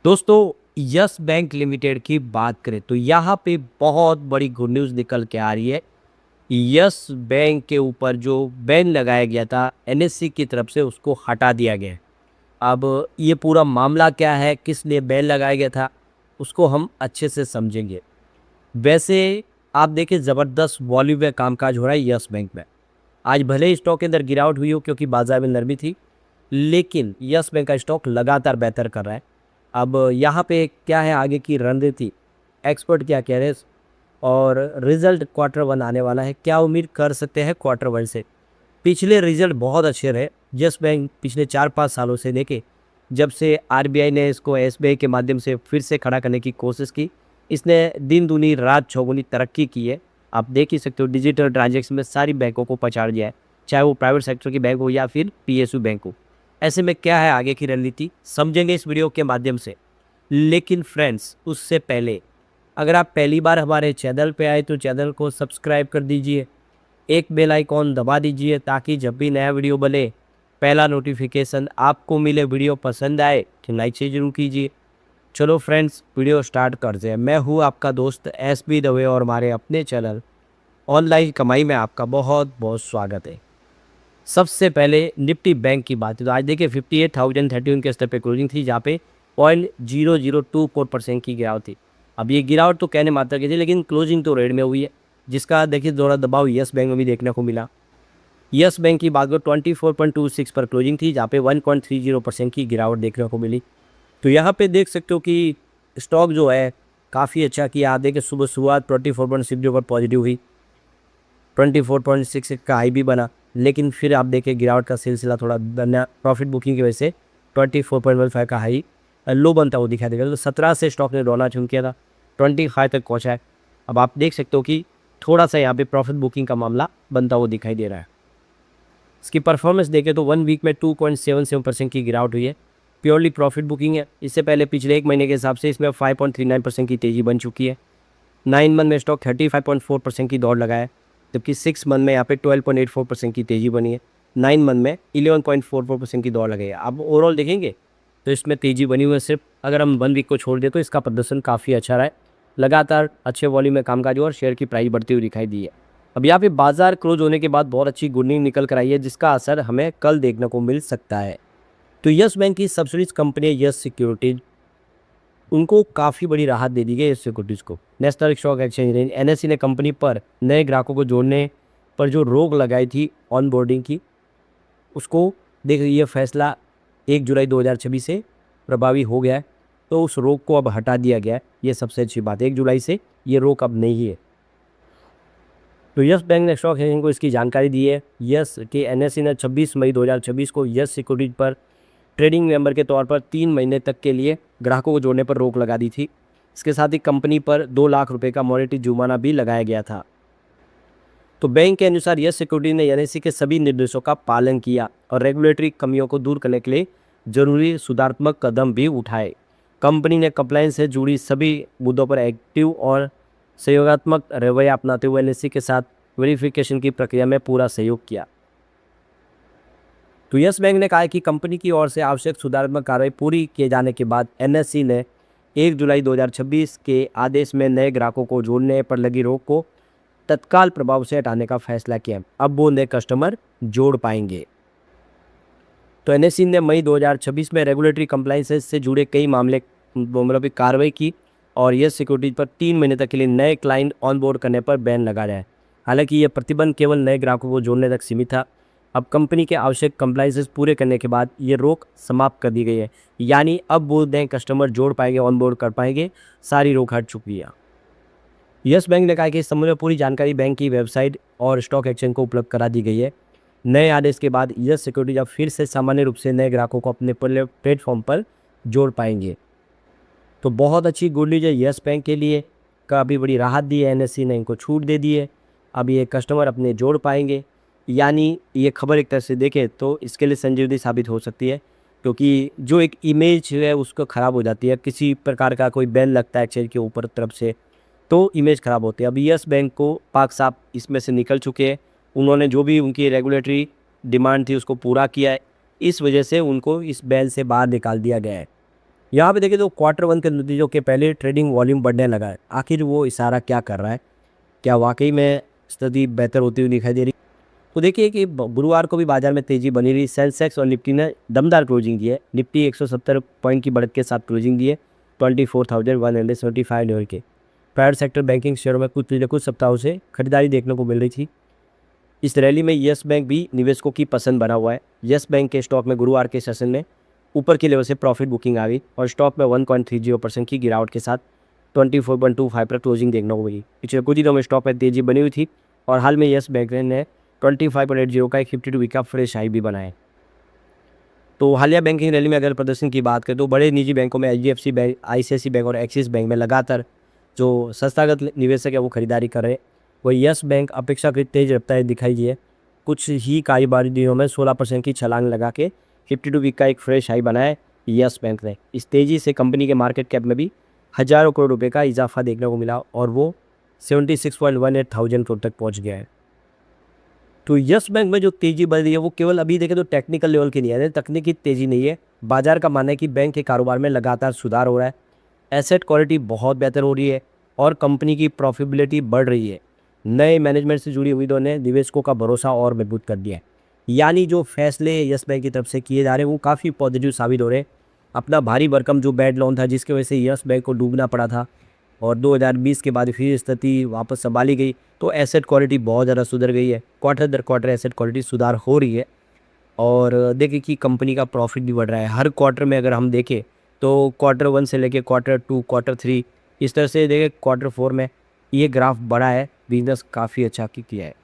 दोस्तों, yes bank limited की बात करें तो यहाँ पे बहुत बड़ी गुड न्यूज़ निकल के आ रही है। यस बैंक के ऊपर जो बैन लगाया गया था एनएससी की तरफ से, उसको हटा दिया गया है। अब ये पूरा मामला क्या है, किस लिए बैन लगाया गया था, उसको हम अच्छे से समझेंगे। वैसे आप देखिए, ज़बरदस्त वॉल्यूम में कामकाज हो रहा है यस बैंक में। आज भले ही स्टॉक के अंदर गिरावट हुई हो क्योंकि बाजार में नरमी थी, लेकिन यस बैंक का स्टॉक लगातार बेहतर कर रहा है। अब यहाँ पे क्या है आगे की रणनीति, एक्सपर्ट क्या कह रहे हैं और रिजल्ट क्वार्टर वन आने वाला है, क्या उम्मीद कर सकते हैं क्वार्टर वन से। पिछले रिजल्ट बहुत अच्छे रहे। यस बैंक पिछले 4-5 सालों से लेके जब से आरबीआई ने इसको एसबीआई के माध्यम से फिर से खड़ा करने की कोशिश की, इसने दिन दूनी रात चौगुनी तरक्की की है। आप देख ही सकते हो, डिजिटल ट्रांजैक्शन में सारी बैंकों को पछाड़ दिया है, चाहे वो प्राइवेट सेक्टर की बैंक हो या फिर पीएसयू बैंक हो। ऐसे में क्या है आगे की रणनीति, समझेंगे इस वीडियो के माध्यम से। लेकिन फ्रेंड्स, उससे पहले अगर आप पहली बार हमारे चैनल पे आए तो चैनल को सब्सक्राइब कर दीजिए, एक बेल आइकॉन दबा दीजिए ताकि जब भी नया वीडियो बने पहला नोटिफिकेशन आपको मिले। वीडियो पसंद आए तो लाइक से जरूर कीजिए। चलो फ्रेंड्स, वीडियो स्टार्ट करते हैं। मैं हूँ आपका दोस्त एसबी दवे और हमारे अपने चैनल ऑनलाइन कमाई में आपका बहुत बहुत स्वागत है। सबसे पहले निफ्टी बैंक की बात है तो आज देखिए 58,031 के स्तर पे क्लोजिंग थी, जहाँ पे 0.0024% की गिरावट थी। अब ये गिरावट तो कहने मात्र की थी, लेकिन क्लोजिंग तो रेड में हुई है, जिसका देखिए थोड़ा दबाव यस बैंक में भी देखने को मिला। यस बैंक की बात करो 24.26 पर क्लोजिंग थी, जहाँ पे 1.30% की गिरावट देखने को मिली। तो यहाँ पे देख सकते हो कि स्टॉक जो है काफ़ी अच्छा किया। आप देखिए सुबह शुरुआत 24.60 पर पॉजिटिव हुई, 24.66 का हाई भी बना, लेकिन फिर आप देखिए गिरावट का सिलसिला थोड़ा बना। प्रॉफिट बुकिंग की वजह से 24.15 का हाई लो बनता हुआ दिखाई देगा। तो 17 से स्टॉक ने रोना शुरू किया था, 25 तक पहुँचा है। अब आप देख सकते हो कि थोड़ा सा यहाँ पे प्रॉफिट बुकिंग का मामला बनता हुआ दिखाई दे रहा है। इसकी परफॉर्मेंस देखें तो 1 वीक में 2.77% की गिरावट हुई है, प्योरली प्रॉफिट बुकिंग है। इससे पहले पिछले एक महीने के हिसाब से इसमें 5.39% की तेज़ी बन चुकी है। 9 मंथ में स्टॉक 35.4% की दौड़ लगाया है, जबकि 6 मंथ में यहाँ पे 12.84% की तेज़ी बनी है। 9 मंथ में 11.44% की दौड़ लगाई है। अब ओवरऑल देखेंगे तो इसमें तेज़ी बनी हुई है। सिर्फ अगर हम 1 वीक को छोड़ दें तो इसका प्रदर्शन काफ़ी अच्छा रहा है। लगातार अच्छे वॉल्यूम में कामकाज हुआ और शेयर की प्राइस बढ़ती हुई दिखाई दी है। अब यहाँ पे बाजार क्लोज होने के बाद बहुत अच्छी गुड न्यूज़ निकल कर आई है, जिसका असर हमें कल देखने को मिल सकता है। तो यस बैंक की सब्सिडीज कंपनी यस सिक्योरिटीज, उनको काफ़ी बड़ी राहत दे दी गई इस सिक्योरिटीज़ को। नेशनल स्टॉक एक्सचेंज एनएससी ने कंपनी पर नए ग्राहकों को जोड़ने पर जो रोक लगाई थी ऑन बोर्डिंग की, उसको देख ये फैसला 1 जुलाई 2026 से प्रभावी हो गया है। तो उस रोक को अब हटा दिया गया है, ये सबसे अच्छी बात है। 1 जुलाई से ये रोक अब नहीं है। तो यस बैंक ने स्टॉक एक्सचेंज को इसकी जानकारी दी है। यस के एनएससी ने 26 मई 2026 को यस सिक्योरिटीज पर ट्रेडिंग मेंबर के तौर पर 3 महीने तक के लिए ग्राहकों को जोड़ने पर रोक लगा दी थी। इसके साथ ही कंपनी पर 2 लाख रुपए का मॉनेटरी जुर्माना भी लगाया गया था। तो बैंक के अनुसार यस सिक्योरिटी ने एनएससी के सभी निर्देशों का पालन किया और रेगुलेटरी कमियों को दूर करने के लिए जरूरी सुधारात्मक कदम भी उठाए। कंपनी ने कंप्लायंस से जुड़ी सभी मुद्दों पर एक्टिव और सहयोगात्मक रवैया अपनाते हुए एनएससी के साथ वेरिफिकेशन की प्रक्रिया में पूरा सहयोग किया। तो यस बैंक ने कहा है कि कंपनी की ओर से आवश्यक सुधारात्मक कार्रवाई पूरी किए जाने के बाद एनएससी ने 1 जुलाई 2026 के आदेश में नए ग्राहकों को जोड़ने पर लगी रोक को तत्काल प्रभाव से हटाने का फैसला किया। अब वो नए कस्टमर जोड़ पाएंगे। तो एनएससी ने मई 2026 में रेगुलेटरी कंप्लायंसेस से जुड़े कई मामले मतलब कार्रवाई की और यस सिक्योरिटीज पर 3 महीने तक के लिए नए क्लाइंट ऑनबोर्ड करने पर बैन लगाया है। हालांकि यह प्रतिबंध केवल नए ग्राहकों को जोड़ने तक सीमित था। अब कंपनी के आवश्यक कंप्लायंसेस पूरे करने के बाद ये रोक समाप्त कर दी गई है, यानी अब वो नए कस्टमर जोड़ पाएंगे, ऑनबोर्ड कर पाएंगे, सारी रोक हट चुकी है। यस बैंक ने कहा कि इस संबंध में पूरी जानकारी बैंक की वेबसाइट और स्टॉक एक्सचेंज को उपलब्ध करा दी गई है। नए आदेश के बाद यस सिक्योरिटीज अब फिर से सामान्य रूप से नए ग्राहकों को अपने प्लेटफॉर्म पर जोड़ पाएंगे। तो बहुत अच्छी गुड न्यूज़ है यस बैंक के लिए, काफ़ी बड़ी राहत दी है एनएससी ने, इनको छूट दे दी है। अब ये कस्टमर अपने जोड़ पाएंगे, यानी ये खबर एक तरह से देखें तो इसके लिए संजीवनी साबित हो सकती है, क्योंकि जो एक इमेज है उसको ख़राब हो जाती है। किसी प्रकार का कोई बैन लगता है एक्सचेंज के ऊपर तरफ से तो इमेज ख़राब होती है। अब यस बैंक को पाक साफ इसमें से निकल चुके हैं। उन्होंने जो भी उनकी रेगुलेटरी डिमांड थी उसको पूरा किया है, इस वजह से उनको इस बैन से बाहर निकाल दिया गया है। यहाँ पे देखें तो क्वार्टर वन के नतीजों के पहले ट्रेडिंग वॉल्यूम बढ़ने लगा है। आखिर वो इशारा क्या कर रहा है? क्या वाकई में स्थिति बेहतर होती हुई दिखाई दे रही? तो देखिए कि गुरुवार को भी बाजार में तेजी बनी रही। सेंसेक्स और निफ्टी ने दमदार क्लोजिंग दी है। निफ्टी 170 पॉइंट की बढ़त के साथ क्लोजिंग दी है 24,175 लेवल के। प्राइवेट सेक्टर बैंकिंग शेयरों में पिछले कुछ सप्ताहों से खरीदारी देखने को मिल रही थी। इस रैली में येस बैंक भी निवेशकों की पसंद बना हुआ है। येस बैंक के स्टॉक में गुरुवार के सेशन में ऊपर की लेवल से प्रॉफिट बुकिंग आ गई और स्टॉक में 1.30% की गिरावट के साथ 24.25 पर क्लोजिंग देखने को मिली। पिछले कुछ दिनों में स्टॉक में तेजी बनी हुई थी और हाल में येस बैंक ने 25.80 का एक 52 वीक का फ्रेश हाई भी बनाया है। तो हालिया बैंकिंग रैली में अगर प्रदर्शन की बात करें तो बड़े निजी बैंकों में HDFC बैंक, ICICI बैंक और एक्सिस बैंक में लगातार जो संस्थागत निवेशक है वो खरीदारी कर रहे हैं। वही येस बैंक अपेक्षाकृत तेज रफ्तार दिखाई दी है। कुछ ही कारोबारी दिनों में 16% की छलांग लगा के 52 वीक का एक फ्रेश हाई बनाया है येस बैंक ने। इस तेज़ी से कंपनी के मार्केट कैप में भी हज़ारों करोड़ रुपए का इजाफा देखने को मिला और वो 76.18 थाउजेंड करोड़ तक पहुंच गया है। तो येस बैंक में जो तेज़ी बढ़ रही है वो केवल अभी देखें तो टेक्निकल लेवल की नहीं है, तकनीकी तेज़ी नहीं है। बाजार का मानना है कि बैंक के कारोबार में लगातार सुधार हो रहा है, एसेट क्वालिटी बहुत बेहतर हो रही है और कंपनी की प्रॉफिटेबिलिटी बढ़ रही है। नए मैनेजमेंट से जुड़ी उम्मीदों ने निवेशकों का भरोसा और मजबूत कर दिया है। यानी जो फैसले येस बैंक की तरफ से किए जा रहे हैं वो काफ़ी पॉजिटिव साबित हो रहे हैं। अपना भारी भरकम जो बैड लोन था जिसकी वजह से येस बैंक को डूबना पड़ा था और 2020 के बाद फिर स्थिति वापस संभाली गई, तो एसेट क्वालिटी बहुत ज़्यादा सुधर गई है। क्वार्टर दर क्वार्टर एसेट क्वालिटी सुधार हो रही है और देखिए कि कंपनी का प्रॉफिट भी बढ़ रहा है। हर क्वार्टर में अगर हम देखें तो क्वार्टर 1 से लेके क्वार्टर 2, क्वार्टर 3, इस तरह से देखें क्वार्टर 4 में ये ग्राफ बढ़ा है। बिजनेस काफ़ी अच्छा किया है।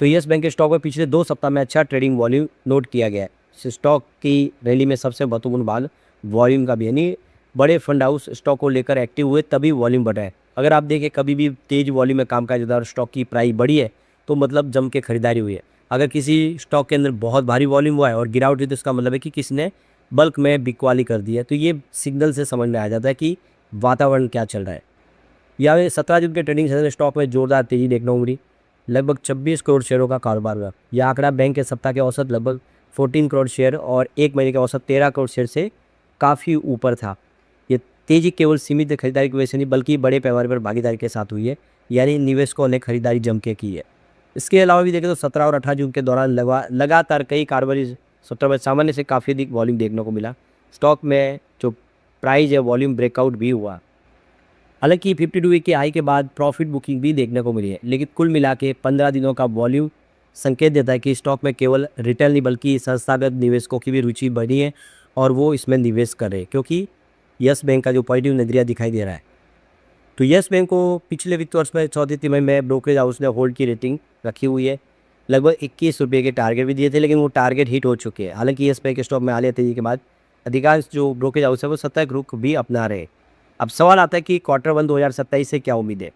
तो येस बैंक के स्टॉक में पिछले 2 सप्ताह में अच्छा ट्रेडिंग वॉल्यूम नोट किया गया है। स्टॉक की रैली में सबसे महत्वपूर्ण बात वॉल्यूम का भी, यानी बड़े फंड हाउस स्टॉक को लेकर एक्टिव हुए तभी वॉल्यूम बढ़ा है। अगर आप देखें कभी भी तेज वॉल्यूम में कामकाज होता है और स्टॉक की प्राइस बढ़ी है तो मतलब जम के खरीदारी हुई है। अगर किसी स्टॉक के अंदर बहुत भारी वॉल्यूम हुआ है और गिरावट हुई तो इसका मतलब है कि किसी ने बल्क में बिकवाली कर दी है। तो ये सिग्नल से समझ में आ जाता है कि वातावरण क्या चल रहा है। यहाँ 17 जून के ट्रेडिंग सेशन स्टॉक में जोरदार तेजी देखने को मिली। लगभग 26 करोड़ शेयरों का कारोबार हुआ। यह आंकड़ा बैंक के सप्ताह के औसत लगभग 14 करोड़ शेयर और एक महीने के औसत 13 करोड़ शेयर से काफ़ी ऊपर था। ये तेजी केवल सीमित खरीदारी की वजह से नहीं बल्कि बड़े पैमाने पर भागीदारी के साथ हुई है, यानी निवेशकों ने खरीदारी जम के की है। इसके अलावा भी देखें तो 17 और 18 जून के दौरान लगातार कई कारोबारी सप्ताह में सामान्य से काफ़ी अधिक वॉल्यूम देखने को मिला। स्टॉक में जो प्राइस है वॉल्यूम ब्रेकआउट भी हुआ। हालांकि 52 वीक के हाई के बाद प्रॉफिट बुकिंग भी देखने को मिली है, लेकिन कुल मिला के 15 दिनों का वॉल्यूम संकेत देता है कि स्टॉक में केवल रिटेल नहीं बल्कि संस्थागत निवेशकों की भी रुचि बढ़ी है और वो इसमें निवेश कर रहे हैं क्योंकि येस बैंक का जो पॉजिटिव नजरिया दिखाई दे रहा है। तो येस बैंक को पिछले वित्त वर्ष में चौथी तिमाही में ब्रोकरेज हाउस ने होल्ड की रेटिंग रखी हुई है। लगभग 21 रुपये के टारगेट भी दिए थे लेकिन वो टारगेट हिट हो चुके हैं। हालांकि येस बैंक के स्टॉक में हालिया तेजी के बाद अधिकांश जो ब्रोकरेज हाउस है वो सतर्क रुख भी अपना रहे हैं। अब सवाल आता है कि क्वार्टर 1 2027 से क्या उम्मीद है।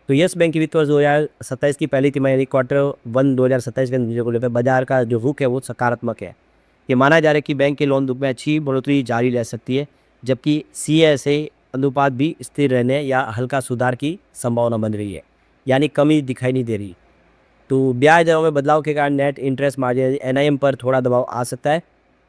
तो येस बैंक की वित्त वर्ष 2027 की पहली तिमाही यानी क्वार्टर 1 2027 के नतीजों को लेकर बाजार का जो रुख है वो सकारात्मक है। ये माना जा रहा है कि बैंक के लोन बुक में अच्छी बढ़ोतरी जारी रह सकती है, जबकि CASA अनुपात भी स्थिर रहने या हल्का सुधार की संभावना बन रही है, यानी कमी दिखाई नहीं दे रही। तो ब्याज दरों में बदलाव के कारण नेट इंटरेस्ट मार्जिन NIM पर थोड़ा दबाव आ सकता है,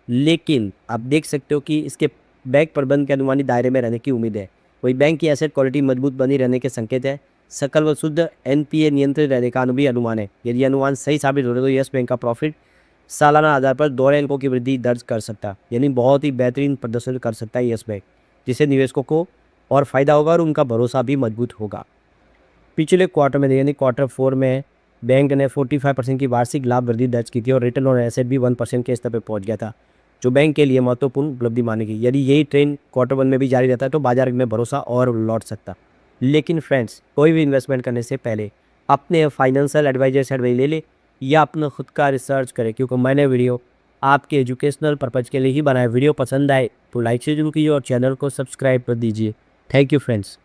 लेकिन आप देख सकते हो कि इसके बैंक प्रबंधन के अनुमानित दायरे में रहने की उम्मीद है। वही बैंक की एसेट क्वालिटी मजबूत बनी रहने के संकेत है। सकल व शुद्ध NPA नियंत्रित रहने का भी अनुमान है। यदि अनुमान सही साबित हो रहे तो येस बैंक का प्रॉफिट सालाना आधार पर 2 अंकों की वृद्धि दर्ज कर सकता है, यानी बहुत ही बेहतरीन प्रदर्शन कर सकता है येस बैंक, जिससे निवेशकों को और फायदा होगा और उनका भरोसा भी मजबूत होगा। पिछले क्वार्टर में यानी क्वार्टर 4 में बैंक ने 45% की वार्षिक लाभ वृद्धि दर्ज की थी और रिटर्न ऑन एसेट भी 1% के स्तर पर पहुंच गया था, जो बैंक के लिए महत्वपूर्ण उपलब्धि मानी गई। यदि यही ट्रेंड क्वार्टर 1 में भी जारी रहता है तो बाजार में भरोसा और लौट सकता। लेकिन फ्रेंड्स, कोई भी इन्वेस्टमेंट करने से पहले अपने फाइनेंशियल एडवाइजर से एडवाइस ले ले या अपना खुद का रिसर्च करें, क्योंकि मैंने वीडियो आपके एजुकेशनल पर्पज़ के लिए ही बनाया। वीडियो पसंद आए तो लाइक से जरूर कीजिए और चैनल को सब्सक्राइब कर दीजिए। Thank you friends.